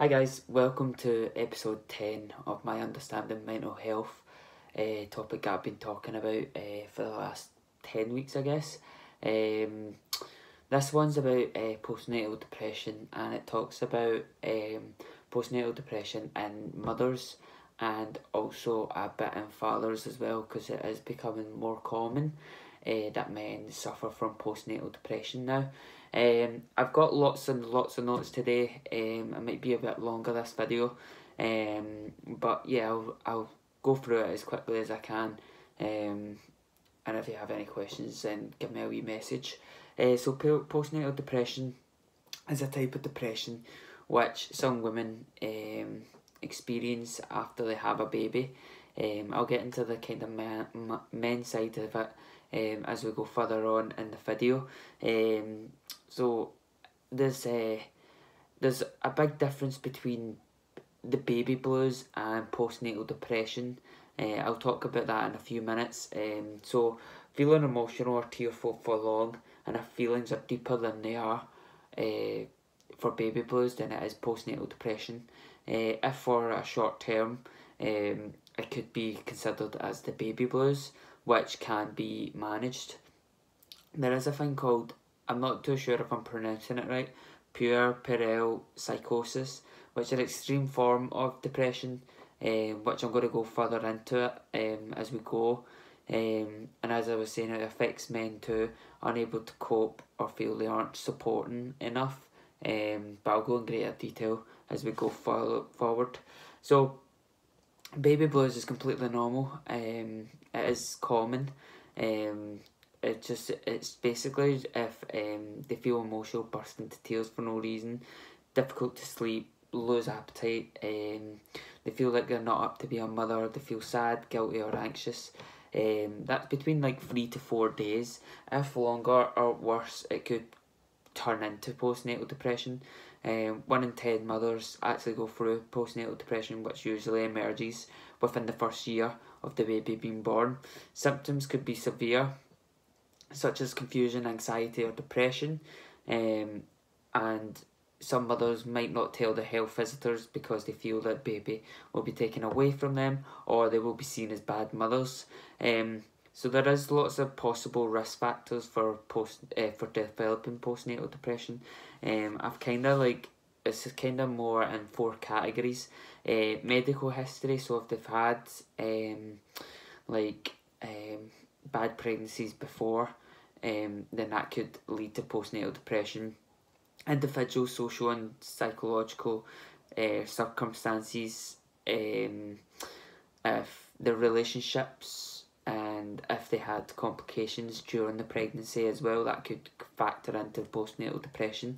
Hi guys, welcome to episode 10 of my Understanding Mental Health topic I've been talking about for the last 10 weeks, I guess. This one's about postnatal depression, and it talks about postnatal depression in mothers and also a bit in fathers as well, because it is becoming more common that men suffer from postnatal depression now. I've got lots and lots of notes today. It might be a bit longer, this video, but yeah, I'll go through it as quickly as I can. And if you have any questions, then give me a wee message. So postnatal depression is a type of depression which some women experience after they have a baby. I'll get into the kind of men side of it as we go further on in the video. So there's a big difference between the baby blues and postnatal depression. I'll talk about that in a few minutes. So feeling emotional or tearful for long, and if feelings are deeper than they are for baby blues, then it is postnatal depression. If for a short term, it could be considered as the baby blues, which can be managed. There is a thing called, I'm not too sure if I'm pronouncing it right, puerperal psychosis, which is an extreme form of depression, which I'm going to go further into it as we go. And as I was saying, it affects men too, unable to cope or feel they aren't supporting enough. But I'll go in greater detail as we go forward. So baby blues is completely normal. It is common. It's basically if they feel emotional, burst into tears for no reason, difficult to sleep, lose appetite, they feel like they're not up to be a mother, they feel sad, guilty or anxious. That's between like 3 to 4 days. If longer or worse, it could turn into postnatal depression. 1 in 10 mothers actually go through postnatal depression, which usually emerges within the first year of the baby being born. Symptoms could be severe, such as confusion, anxiety or depression, and some mothers might not tell the health visitors because they feel that baby will be taken away from them, or they will be seen as bad mothers. So there is lots of possible risk factors for developing postnatal depression. I've kind of it's kind of more in 4 categories. Medical history, so if they've had bad pregnancies before, then that could lead to postnatal depression. Individual social and psychological circumstances, if the relationships and if they had complications during the pregnancy as well, that could factor into postnatal depression.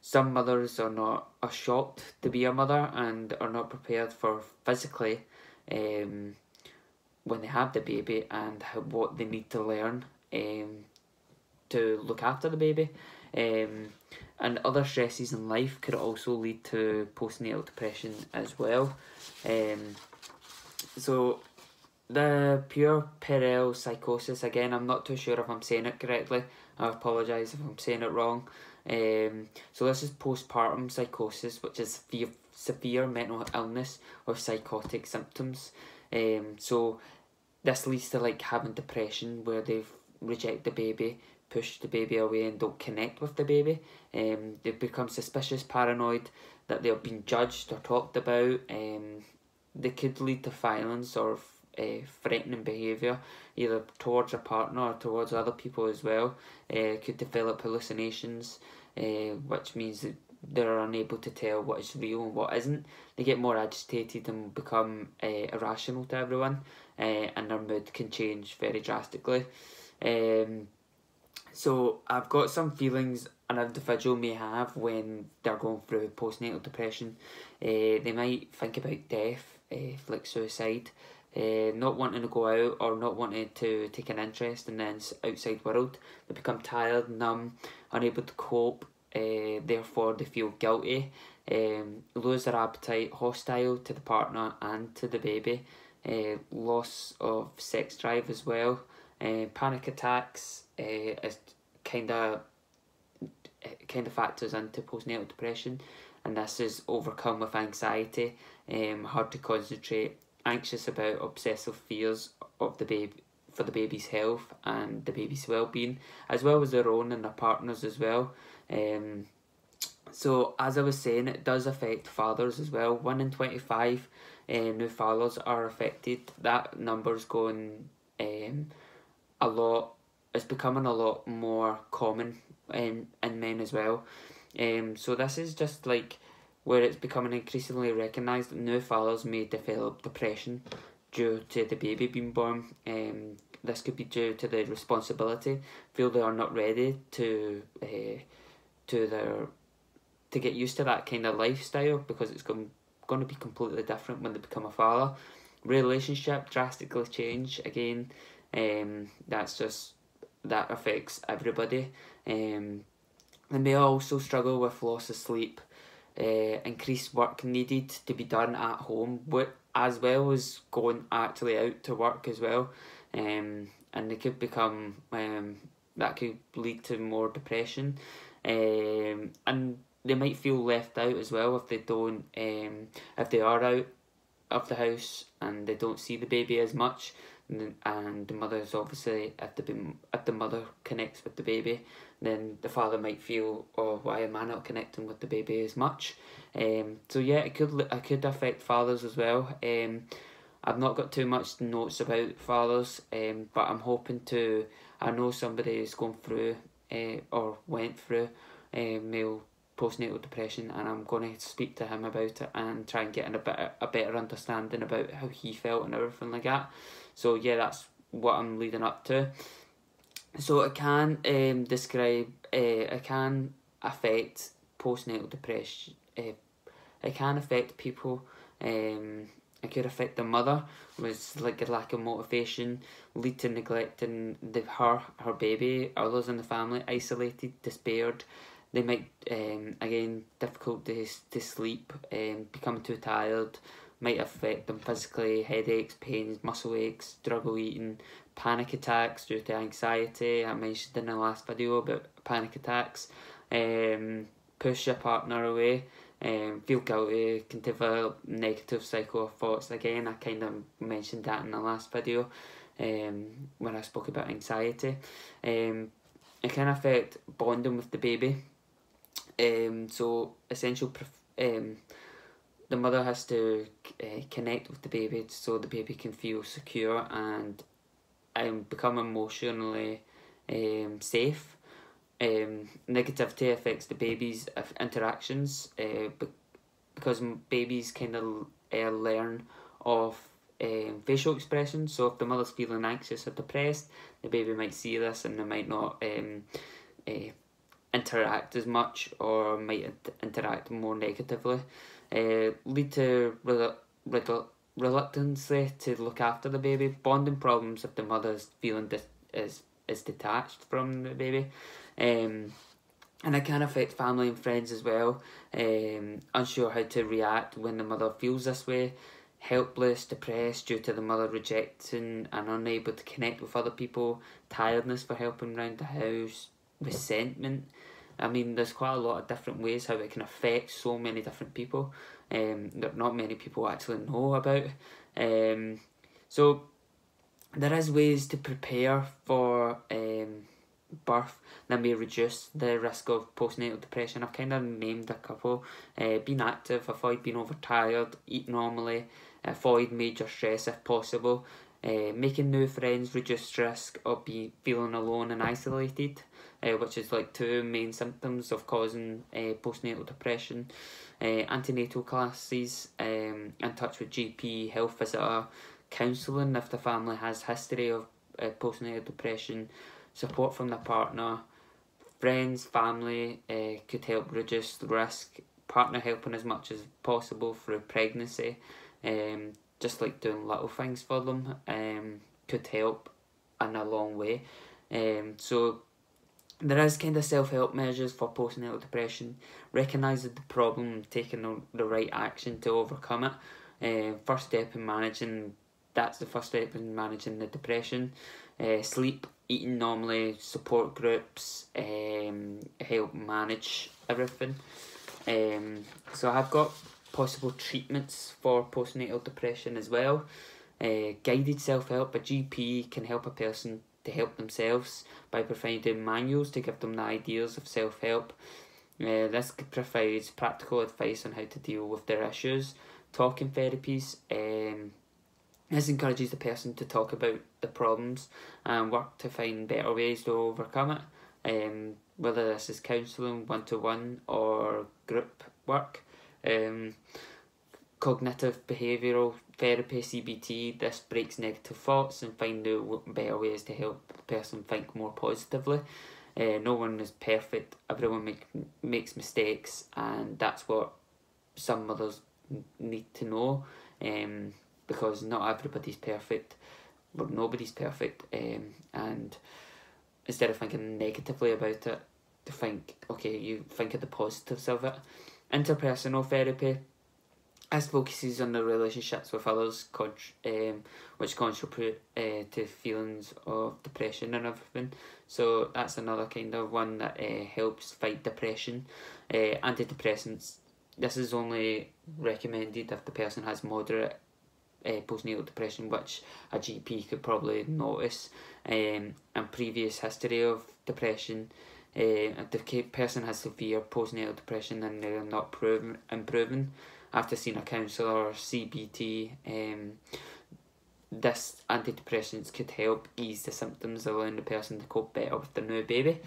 Some mothers are shocked to be a mother and are not prepared for physically when they have the baby, and what they need to learn to look after the baby. And other stresses in life could also lead to postnatal depression as well. So the puerperal psychosis, again, I'm not too sure if I'm saying it correctly. I apologise if I'm saying it wrong. So this is postpartum psychosis, which is severe mental illness or psychotic symptoms. So this leads to having depression, where they've reject the baby, push the baby away and don't connect with the baby. They become suspicious, paranoid that they're being judged or talked about. They could lead to violence or threatening behaviour, either towards a partner or towards other people as well. Could develop hallucinations, which means that they're unable to tell what is real and what isn't. They get more agitated and become irrational to everyone, and their mood can change very drastically. So I've got some feelings an individual may have when they're going through postnatal depression. They might think about death, like suicide, not wanting to go out or not wanting to take an interest in the outside world. They become tired, numb, unable to cope, therefore they feel guilty, lose their appetite, hostile to the partner and to the baby, loss of sex drive as well. Panic attacks is kind of it kind of factors into postnatal depression, and this is overcome with anxiety, hard to concentrate, anxious about obsessive fears of the baby for the baby's health and the baby's well-being, as well as their own and their partners as well. So as I was saying, it does affect fathers as well. 1 in 25 new fathers are affected. That number's going a lot. It's becoming a lot more common in men as well. So this is just like where it's becoming increasingly recognised that new fathers may develop depression due to the baby being born. This could be due to the responsibility, feel they are not ready to get used to that kind of lifestyle, because it's going to be completely different when they become a father. Relationship drastically change again. That affects everybody. They may also struggle with loss of sleep, increased work needed to be done at home, as well as going actually out to work as well. And they could become that could lead to more depression, and they might feel left out as well if they don't if they are out of the house and they don't see the baby as much, and the mother's obviously if the mother connects with the baby, then the father might feel, oh, why am I not connecting with the baby as much? So yeah, it could affect fathers as well. I've not got too much notes about fathers, but I'm hoping to. I know somebody is going through or went through male postnatal depression, and I'm going to speak to him about it and try and get a better understanding about how he felt and everything like that. So yeah, that's what I'm leading up to. So it can it can affect postnatal depression. It can affect people. It could affect the mother with like a lack of motivation, lead to neglecting her baby, others in the family, isolated, despaired. They might again difficult to sleep, become too tired, might affect them physically, headaches, pains, muscle aches, struggle eating, panic attacks due to anxiety. I mentioned in the last video about panic attacks. Push your partner away, feel guilty, can develop negative cycle thoughts. Again, I kind of mentioned that in the last video when I spoke about anxiety. It can affect bonding with the baby. So the mother has to connect with the baby so the baby can feel secure and become emotionally safe. Negativity affects the baby's interactions because babies kind of learn of facial expressions. So if the mother's feeling anxious or depressed, the baby might see this and they might not interact as much, or might interact more negatively. Lead to reluctance to look after the baby. Bonding problems if the mother is feeling is detached from the baby. And it can affect family and friends as well. Unsure how to react when the mother feels this way. Helpless, depressed due to the mother rejecting and unable to connect with other people. Tiredness for helping around the house. Resentment. I mean, there's quite a lot of different ways how it can affect so many different people that not many people actually know about. So there is ways to prepare for birth that may reduce the risk of postnatal depression. I've kind of named a couple. Being active, avoid being overtired, eat normally, avoid major stress if possible. Making new friends reduce risk of feeling alone and isolated, which is like two main symptoms of causing postnatal depression. Antenatal classes, in touch with GP, health visitor, counselling if the family has history of postnatal depression, support from the partner, friends, family could help reduce the risk. Partner helping as much as possible through pregnancy, just like doing little things for them could help in a long way. So there is kind of self-help measures for postnatal depression. Recognising the problem, taking the right action to overcome it. First step in managing the depression. Sleep, eating normally, support groups, help manage everything. So I've got possible treatments for postnatal depression as well. Guided self-help. A GP can help a person to help themselves by providing manuals to give them the ideas of self-help. This provides practical advice on how to deal with their issues. Talking therapies. This encourages the person to talk about the problems and work to find better ways to overcome it. Whether this is counselling, one-to-one or group work. Cognitive behavioural therapy, CBT. This breaks negative thoughts and find out better ways to help the person think more positively. No one is perfect. Everyone makes mistakes, and that's what some mothers need to know. Because not everybody's perfect, but nobody's perfect. And instead of thinking negatively about it, to think, okay, you think of the positives of it. Interpersonal therapy. This focuses on the relationships with others, which contribute to feelings of depression and everything. So that's another kind of one that helps fight depression. Antidepressants. This is only recommended if the person has moderate postnatal depression, which a GP could probably notice, and previous history of depression. If the person has severe postnatal depression and they're not improving after seeing a counsellor or CBT, this antidepressants could help ease the symptoms, allowing the person to cope better with the new baby.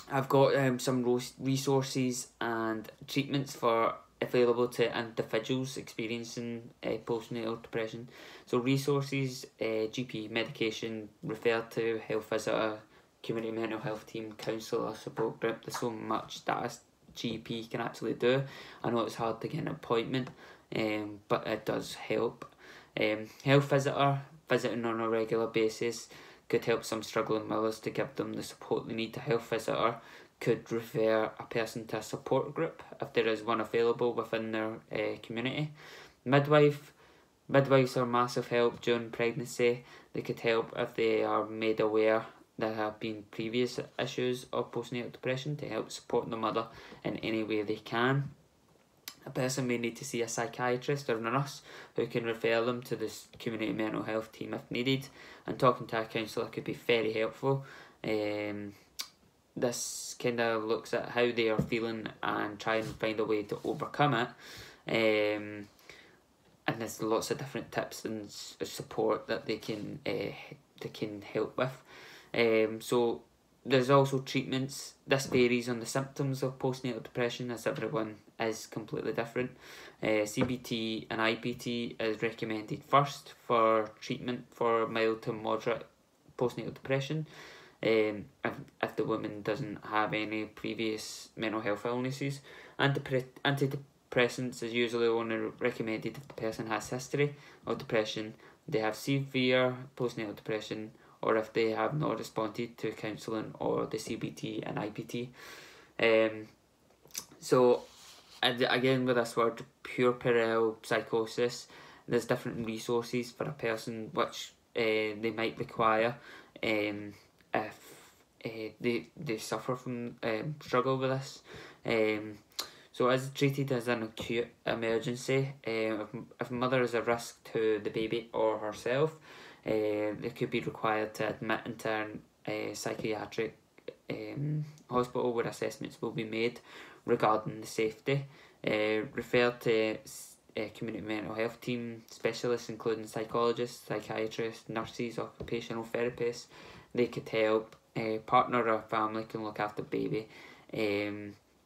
I've got some resources and treatments available to individuals experiencing postnatal depression. So resources, GP, medication, refer to health visitor, community mental health team, counsellor, support group. There's so much that a GP can actually do. I know it's hard to get an appointment, but it does help. Health visitor, visiting on a regular basis, could help some struggling mothers to give them the support they need. A health visitor could refer a person to a support group if there is one available within their community. Midwives are massive help during pregnancy. They could help if they are made aware there have been previous issues of postnatal depression to help support the mother in any way they can. A person may need to see a psychiatrist or a nurse who can refer them to the community mental health team if needed, and talking to a counsellor could be very helpful. This kind of looks at how they are feeling and try and find a way to overcome it. And there's lots of different tips and support that they can help with. So there's also treatments. This varies on the symptoms of postnatal depression, as everyone is completely different. CBT and IPT is recommended first for treatment for mild to moderate postnatal depression. If the woman doesn't have any previous mental health illnesses. Antidepressants is usually only recommended if the person has history of depression, they have severe postnatal depression, or if they have not responded to counselling or the CBT and IPT. So again, with this word puerperal psychosis, there's different resources for a person which they might require if they suffer from struggle with this. So it's treated as an acute emergency. If mother is a risk to the baby or herself, they could be required to admit into a psychiatric hospital where assessments will be made regarding the safety. Refer to community mental health team specialists, including psychologists, psychiatrists, nurses, occupational therapists. They could help. Partner or family can look after baby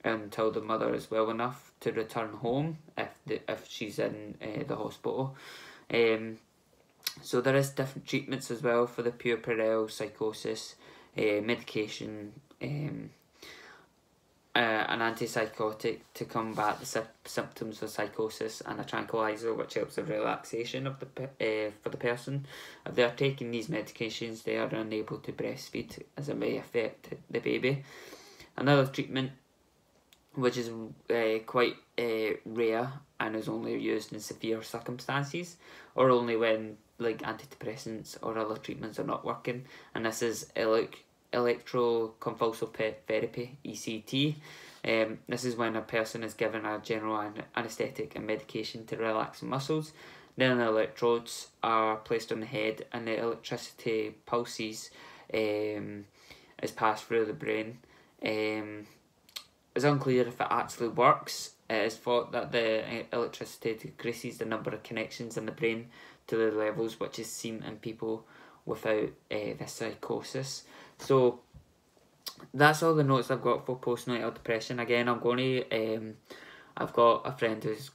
until the mother is well enough to return home if she's in the hospital. So there is different treatments as well for the puerperal psychosis, medication, an antipsychotic to combat the symptoms of psychosis, and a tranquilizer which helps the relaxation of for the person. If they are taking these medications, they are unable to breastfeed, as it may affect the baby. Another treatment, which is quite rare and is only used in severe circumstances, or only when like antidepressants or other treatments are not working, and this is electroconvulsive therapy, ECT. This is when a person is given a general anaesthetic and medication to relax the muscles. Then the electrodes are placed on the head, and the electricity pulses is passed through the brain. It's unclear if it actually works. It is thought that the electricity decreases the number of connections in the brain to the levels which is seen in people without this psychosis. So that's all the notes I've got for postnatal depression. Again, I'm going to I've got a friend who's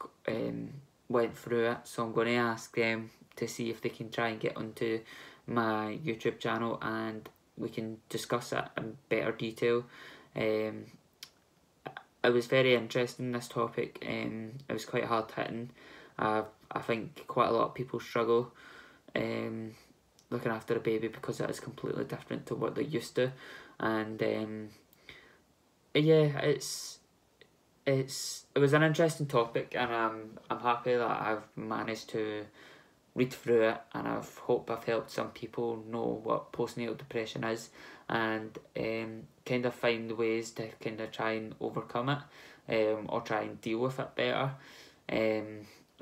went through it, so I'm going to ask them to see if they can try and get onto my YouTube channel and we can discuss it in better detail. It was very interesting, this topic. It was quite hard hitting. I think quite a lot of people struggle looking after a baby because it is completely different to what they're used to, and yeah, it was an interesting topic, and I'm happy that I've managed to read through it, and I hope I've helped some people know what postnatal depression is, and kind of find ways to kind of try and overcome it, or try and deal with it better.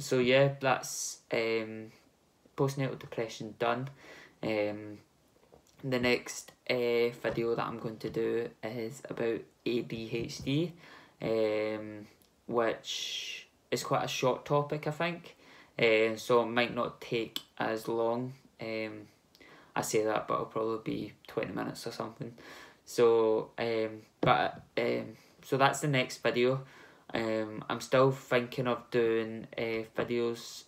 So yeah, that's postnatal depression done. The next video that I'm going to do is about ADHD, which is quite a short topic, I think. So it might not take as long. I say that, but it'll probably be 20 minutes or something. So, so that's the next video. I'm still thinking of doing videos,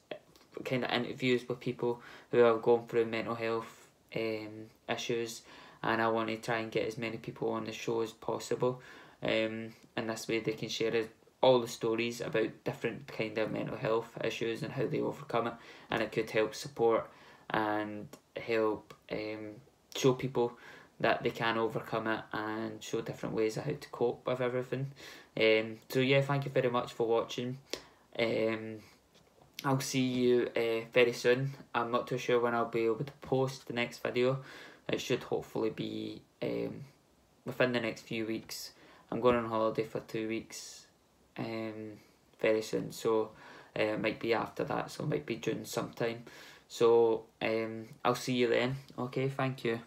kind of interviews with people who have gone through mental health issues, and I want to try and get as many people on the show as possible. And this way they can share all the stories about different kind of mental health issues and how they overcome it, and it could help support and help show people that they can overcome it and show different ways of how to cope with everything. So yeah, thank you very much for watching. I'll see you very soon. I'm not too sure when I'll be able to post the next video. It should hopefully be within the next few weeks. I'm going on holiday for 2 weeks very soon, so it might be after that, so it might be June sometime. So I'll see you then. Okay, thank you.